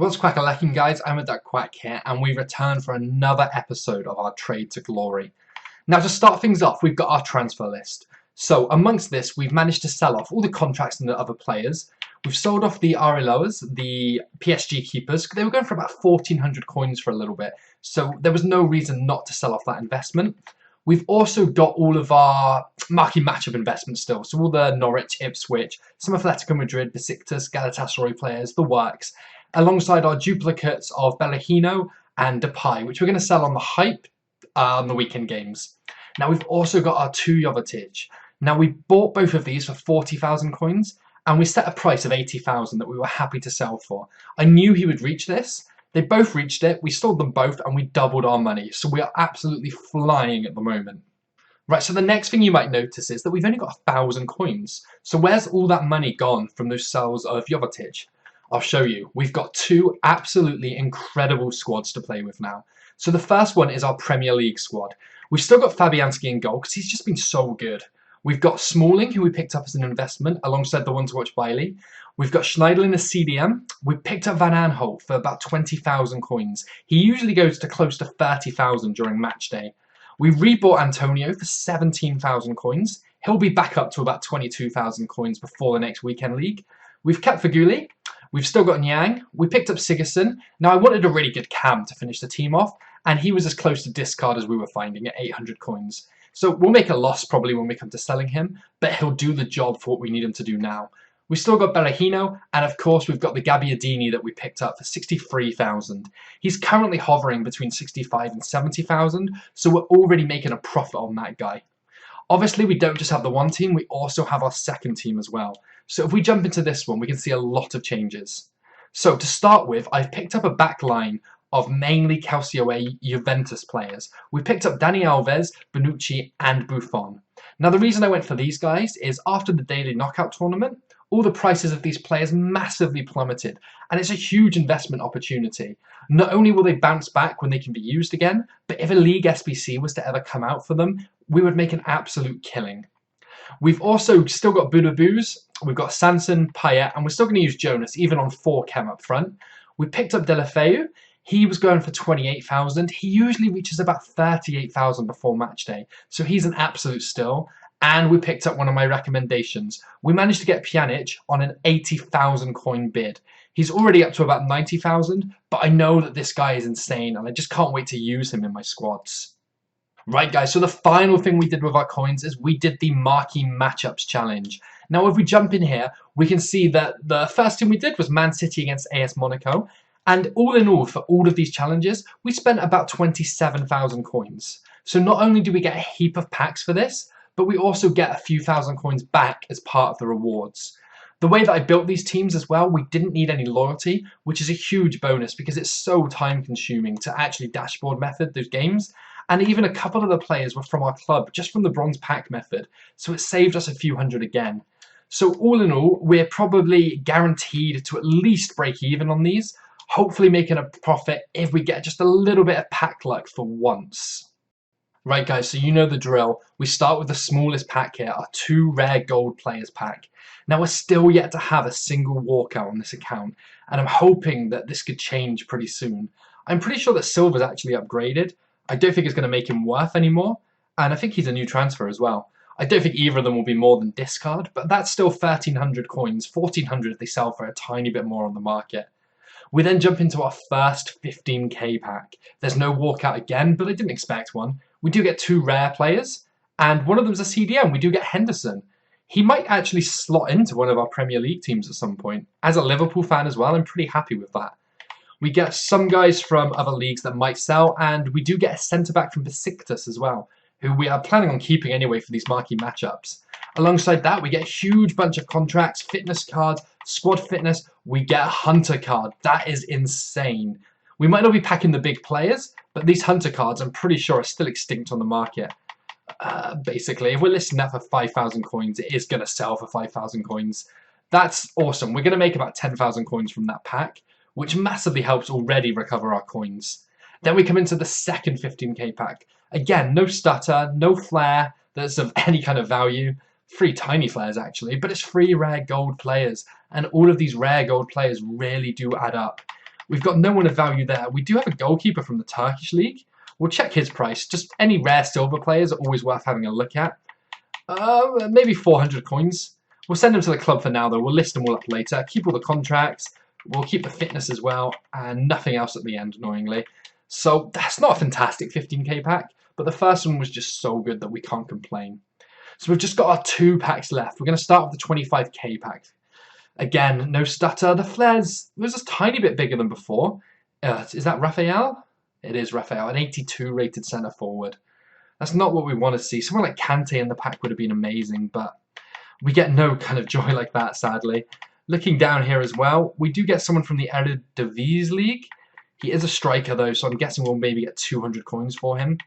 What's quack-a-lacking, guys? I'm with that Quack here, and we return for another episode of our Trade to Glory. Now, to start things off, we've got our transfer list. So, amongst this, we've managed to sell off all the contracts and the other players. We've sold off the Areloas, the PSG keepers. They were going for about 1,400 coins for a little bit, so there was no reason not to sell off that investment. We've also got all of our marquee matchup investments still, so all the Norwich, Ipswich, some Atletico Madrid, Besiktas, Galatasaray players, the works, alongside our duplicates of Bellahino and Depay, which we're going to sell on the hype on the weekend games. Now we've also got our two Jovetic. Now we bought both of these for 40,000 coins, and we set a price of 80,000 that we were happy to sell for. I knew he would reach this. They both reached it, we sold them both, and we doubled our money. So we are absolutely flying at the moment. Right, so the next thing you might notice is that we've only got 1,000 coins. So where's all that money gone from those sales of Jovetic? I'll show you. We've got two absolutely incredible squads to play with now. So the first one is our Premier League squad. We've still got Fabianski in goal because he's just been so good. We've got Smalling, who we picked up as an investment, alongside the one to watch Bailey. We've got Schneiderlin as CDM. We picked up Van Aanholt for about 20,000 coins. He usually goes to close to 30,000 during match day. We rebought Antonio for 17,000 coins. He'll be back up to about 22,000 coins before the next weekend league. We've kept Faguli. We've still got Nyang. We picked up Sigurdsson. Now, I wanted a really good cam to finish the team off, and he was as close to discard as we were finding at 800 coins. So we'll make a loss probably when we come to selling him, but he'll do the job for what we need him to do now. We've still got Bellahino, and of course we've got the Gabbiadini that we picked up for 63,000. He's currently hovering between 65 and 70,000, so we're already making a profit on that guy. Obviously, we don't just have the one team, we also have our second team as well. So if we jump into this one, we can see a lot of changes. So to start with, I've picked up a back line of mainly Calcio Juventus players. We picked up Dani Alves, Bonucci, and Buffon. Now, the reason I went for these guys is after the daily knockout tournament, all the prices of these players massively plummeted, and it's a huge investment opportunity. Not only will they bounce back when they can be used again, but if a League SBC was to ever come out for them, we would make an absolute killing. We've also still got Budaboos, we've got Sanson, Payet, and we're still going to use Jonas, even on 4 chem up front. We picked up Delafeu. He was going for 28,000. He usually reaches about 38,000 before match day, so he's an absolute steal. And we picked up one of my recommendations. We managed to get Pjanic on an 80,000 coin bid. He's already up to about 90,000, but I know that this guy is insane, and I just can't wait to use him in my squads. Right, guys, so the final thing we did with our coins is we did the Marquee Matchups Challenge. Now, if we jump in here, we can see that the first thing we did was Man City against AS Monaco. And all in all, for all of these challenges, we spent about 27,000 coins. So not only do we get a heap of packs for this, but we also get a few thousand coins back as part of the rewards. The way that I built these teams as well, we didn't need any loyalty, which is a huge bonus because it's so time consuming to actually dashboard method those games. And even a couple of the players were from our club, just from the bronze pack method. So it saved us a few hundred again. So all in all, we're probably guaranteed to at least break even on these, hopefully making a profit if we get just a little bit of pack luck for once. Right, guys, so you know the drill. We start with the smallest pack here, our 2 rare gold players pack. Now, we're still yet to have a single walkout on this account, and I'm hoping that this could change pretty soon. I'm pretty sure that Silver's actually upgraded. I don't think it's going to make him worth anymore, and I think he's a new transfer as well. I don't think either of them will be more than discard, but that's still 1,300 coins, 1,400 if they sell for a tiny bit more on the market. We then jump into our first 15k pack. There's no walkout again, but I didn't expect one. We do get 2 rare players, and one of them's a CDM. We do get Henderson. He might actually slot into one of our Premier League teams at some point. As a Liverpool fan as well, I'm pretty happy with that. We get some guys from other leagues that might sell, and we do get a centre-back from Besiktas as well, who we are planning on keeping anyway for these marquee matchups. Alongside that, we get a huge bunch of contracts, fitness cards, squad fitness. We get a hunter card. That is insane. We might not be packing the big players, but these hunter cards, I'm pretty sure, are still extinct on the market. Basically, if we're listing that for 5,000 coins, it is going to sell for 5,000 coins. That's awesome. We're going to make about 10,000 coins from that pack, which massively helps already recover our coins. Then we come into the second 15k pack. Again, no stutter, no flare that's of any kind of value. 3 tiny flares actually, but it's 3 rare gold players, and all of these rare gold players really do add up. We've got no one of value there. We do have a goalkeeper from the Turkish league. We'll check his price. Just any rare silver players are always worth having a look at. Maybe 400 coins. We'll send them to the club for now, though. We'll list them all up later. Keep all the contracts. We'll keep the fitness as well, and nothing else at the end, annoyingly. So that's not a fantastic 15k pack, but the first one was just so good that we can't complain. So we've just got our 2 packs left. We're going to start with the 25k pack. Again, no stutter. The flares was just a tiny bit bigger than before. Is that Raphael? It is Raphael, an 82 rated centre forward. That's not what we want to see. Someone like Kante in the pack would have been amazing, but we get no kind of joy like that, sadly. Looking down here as well, we do get someone from the Eredivisie League. He is a striker though, so I'm guessing we'll maybe get 200 coins for him.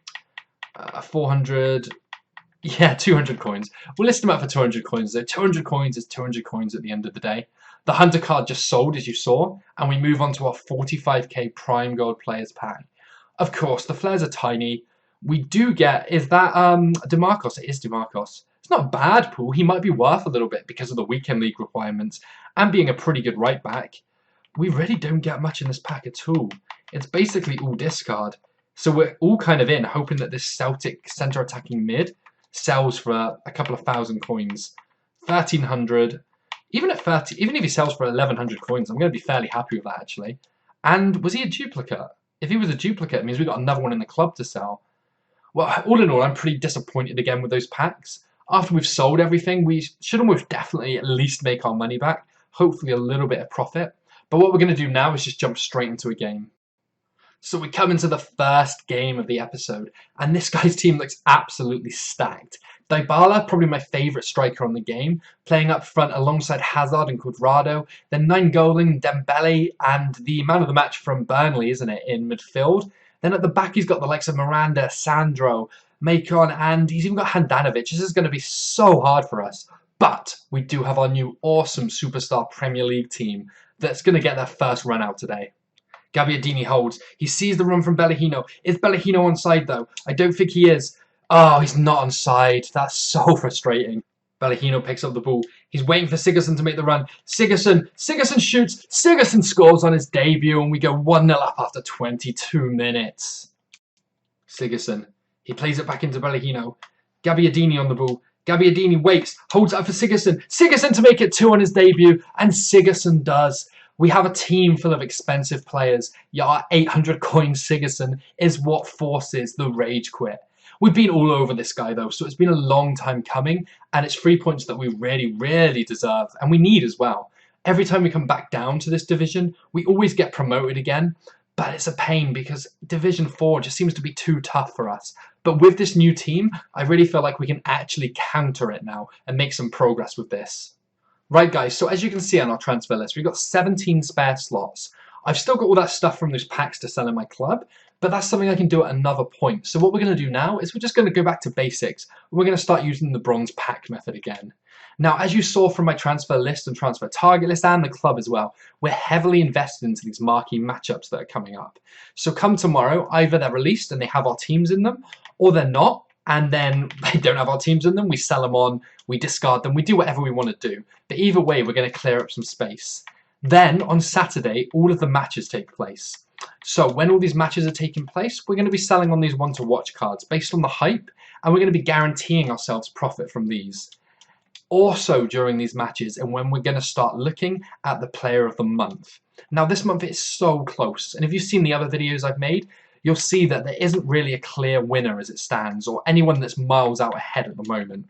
400, yeah, 200 coins. We'll list him up for 200 coins though. 200 coins is 200 coins at the end of the day. The Hunter card just sold, as you saw, and we move on to our 45k Prime Gold Players pack. Of course, the flares are tiny. We do get, is that DeMarcos? It is DeMarcos. It's not a bad pool. He might be worth a little bit because of the weekend league requirements and being a pretty good right back. We really don't get much in this pack at all. It's basically all discard. So we're all kind of in, hoping that this Celtic centre attacking mid sells for a couple of thousand coins. 1,300. Even at 30, even if he sells for 1,100 coins, I'm going to be fairly happy with that actually. And was he a duplicate? If he was a duplicate, it means we've got another one in the club to sell. Well, all in all, I'm pretty disappointed again with those packs. After we've sold everything, we should almost definitely at least make our money back. Hopefully a little bit of profit. But what we're going to do now is just jump straight into a game. So we come into the first game of the episode, and this guy's team looks absolutely stacked. Dybala, probably my favourite striker on the game, playing up front alongside Hazard and Cuadrado. Then Nainggolan, Dembele, and the man of the match from Burnley, isn't it, in midfield. Then at the back he's got the likes of Miranda, Sandro, Macon, and he's even got Handanovic. This is going to be so hard for us. But we do have our new awesome superstar Premier League team that's going to get their first run out today. Gabbiadini holds. He sees the run from Bellahino. Is Bellahino onside though? I don't think he is. Oh, he's not onside. That's so frustrating. Bellahino picks up the ball. He's waiting for Sigurdsson to make the run. Sigurdsson shoots. Sigurdsson scores on his debut, and we go 1-0 up after 22 minutes. Sigurdsson. He plays it back into Bellahino. Gabbiadini on the ball. Gabbiadini waits, holds it up for Sigurdsson. Sigurdsson to make it 2 on his debut, and Sigurdsson does. We have a team full of expensive players. Yeah, our 800 coin Sigurdsson is what forces the rage quit. We've been all over this guy though, so it's been a long time coming, and it's 3 points that we really deserve, and we need as well. Every time we come back down to this division, we always get promoted again, but it's a pain because Division 4 just seems to be too tough for us. But with this new team, I really feel like we can actually counter it now and make some progress with this. Right guys, so as you can see on our transfer list, we've got 17 spare slots. I've still got all that stuff from those packs to sell in my club, but that's something I can do at another point. So what we're going to do now is we're just going to go back to basics. We're going to start using the bronze pack method again. Now, as you saw from my transfer list and transfer target list and the club as well, we're heavily invested into these marquee matchups that are coming up. So come tomorrow, either they're released and they have our teams in them, or they're not, and then they don't have our teams in them. We sell them on, we discard them, we do whatever we want to do. But either way, we're going to clear up some space. Then, on Saturday, all of the matches take place. So when all these matches are taking place, we're going to be selling on these one-to-watch cards based on the hype, and we're going to be guaranteeing ourselves profit from these. Also during these matches, and when we're going to start looking at the player of the month. Now this month is so close, and if you've seen the other videos I've made, you'll see that there isn't really a clear winner as it stands, or anyone that's miles out ahead at the moment.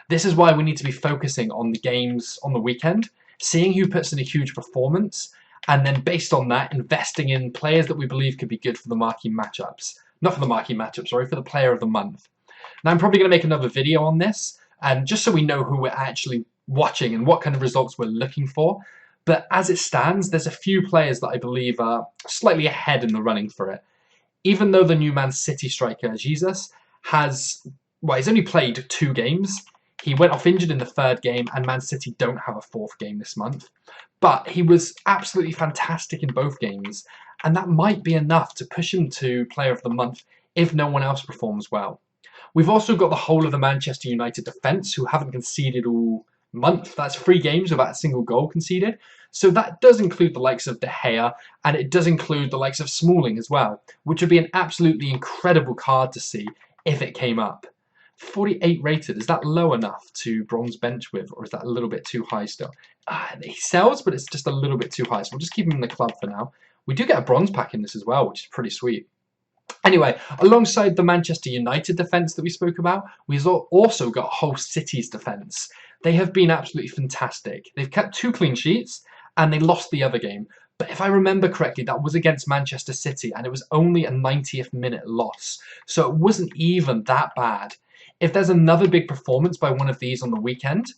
This is why we need to be focusing on the games on the weekend, seeing who puts in a huge performance, and then based on that, investing in players that we believe could be good for the marquee matchups. Not for the marquee matchups, sorry, for the player of the month. Now I'm probably going to make another video on this, and just so we know who we're actually watching and what kind of results we're looking for. But as it stands, there's a few players that I believe are slightly ahead in the running for it. Even though the new Man City striker, Jesus, has, well, he's only played 2 games. He went off injured in the 3rd game, and Man City don't have a 4th game this month. But he was absolutely fantastic in both games, and that might be enough to push him to Player of the Month if no one else performs well. We've also got the whole of the Manchester United defence, who haven't conceded all month. That's 3 games without a single goal conceded. So that does include the likes of De Gea, and it does include the likes of Smalling as well, which would be an absolutely incredible card to see if it came up. 48 rated, is that low enough to bronze bench with, or is that a little bit too high still? He sells, but it's just a little bit too high, so we'll just keep him in the club for now. We do get a bronze pack in this as well, which is pretty sweet. Anyway, alongside the Manchester United defence that we spoke about, we've also got Hull City's defence. They have been absolutely fantastic. They've kept 2 clean sheets, and they lost the other game. But if I remember correctly, that was against Manchester City, and it was only a 90th minute loss. So it wasn't even that bad. If there's another big performance by one of these on the weekend,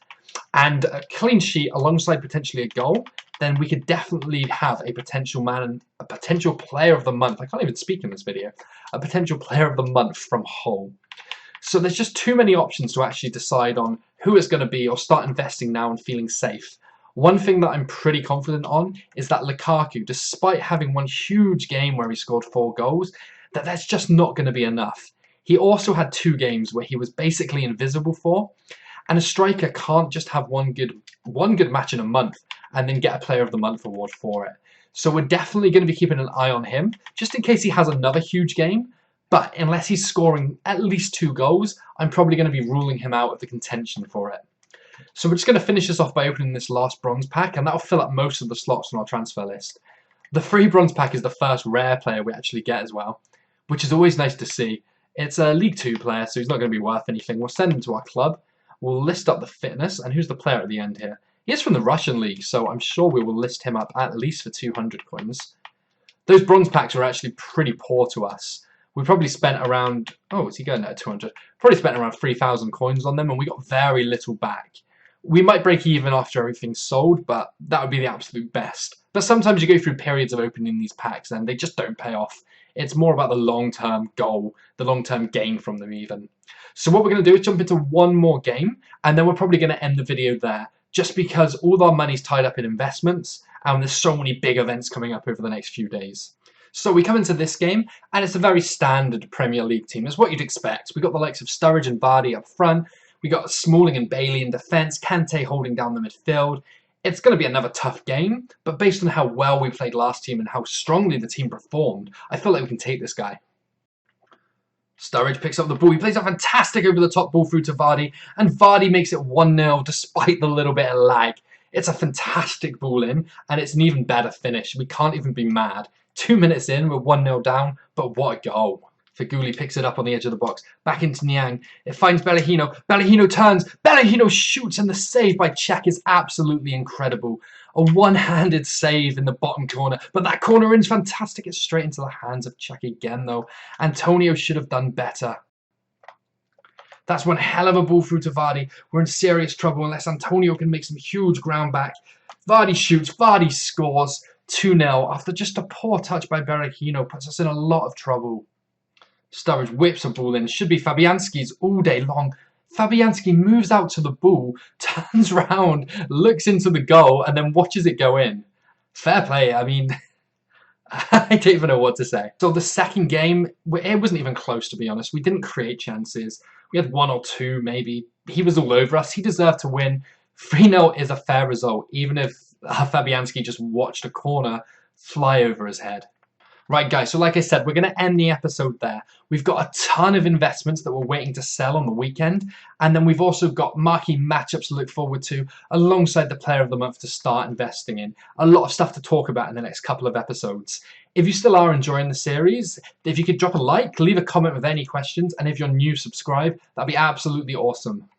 and a clean sheet alongside potentially a goal, then we could definitely have a potential player of the month. I can't even speak in this video. A potential player of the month from Hull. So there's just too many options to actually decide on who it's going to be or start investing now and feeling safe. One thing that I'm pretty confident on is that Lukaku, despite having one huge game where he scored 4 goals, that's just not going to be enough. He also had 2 games where he was basically invisible for, and a striker can't just have one good match in a month and then get a Player of the Month award for it. So we're definitely going to be keeping an eye on him, just in case he has another huge game. But unless he's scoring at least 2 goals, I'm probably going to be ruling him out of the contention for it. So we're just going to finish this off by opening this last bronze pack, and that'll fill up most of the slots on our transfer list. The free bronze pack is the first rare player we actually get as well, which is always nice to see. It's a League 2 player, so he's not going to be worth anything. We'll send him to our club. We'll list up the fitness, and who's the player at the end here? He is from the Russian league, so I'm sure we will list him up at least for 200 coins. Those bronze packs are actually pretty poor to us. We probably spent around, oh, is he going at 200? Probably spent around 3,000 coins on them, and we got very little back. We might break even after everything's sold, but that would be the absolute best. But sometimes you go through periods of opening these packs, and they just don't pay off. It's more about the long-term goal, the long-term gain from them even. So what we're going to do is jump into one more game, and then we're probably going to end the video there, just because all our money's tied up in investments, and there's so many big events coming up over the next few days. So we come into this game, and it's a very standard Premier League team. It's what you'd expect. We've got the likes of Sturridge and Vardy up front. We got Smalling and Bailey in defence, Kante holding down the midfield. It's going to be another tough game, but based on how well we played last team and how strongly the team performed, I feel like we can take this guy. Sturridge picks up the ball. He plays a fantastic over-the-top ball through to Vardy, and Vardy makes it 1-0 despite the little bit of lag. It's a fantastic ball in, and it's an even better finish. We can't even be mad. 2 minutes in, we're 1-0 down, but what a goal. Feghouli picks it up on the edge of the box. Back into Niang. It finds Berahino. Berahino turns. Berahino shoots, and the save by Cech is absolutely incredible. A one-handed save in the bottom corner. But that corner in's fantastic. It's straight into the hands of Cech again, though. Antonio should have done better. That's one hell of a ball through to Vardy. We're in serious trouble unless Antonio can make some huge ground back. Vardy shoots. Vardy scores. 2-0 after just a poor touch by Berahino. Puts us in a lot of trouble. Sturridge whips a ball in. Should be Fabianski's all day long. Fabianski moves out to the ball, turns round, looks into the goal, and then watches it go in. Fair play. I mean, I don't even know what to say. So the second game, it wasn't even close, to be honest. We didn't create chances. We had 1 or 2, maybe. He was all over us. He deserved to win. 3-0 is a fair result, even if Fabianski just watched a corner fly over his head. Right, guys, so like I said, we're going to end the episode there. We've got a ton of investments that we're waiting to sell on the weekend, and then we've also got marquee matchups to look forward to, alongside the Player of the Month to start investing in. A lot of stuff to talk about in the next couple of episodes. If you still are enjoying the series, if you could drop a like, leave a comment with any questions, and if you're new, subscribe. That'd be absolutely awesome.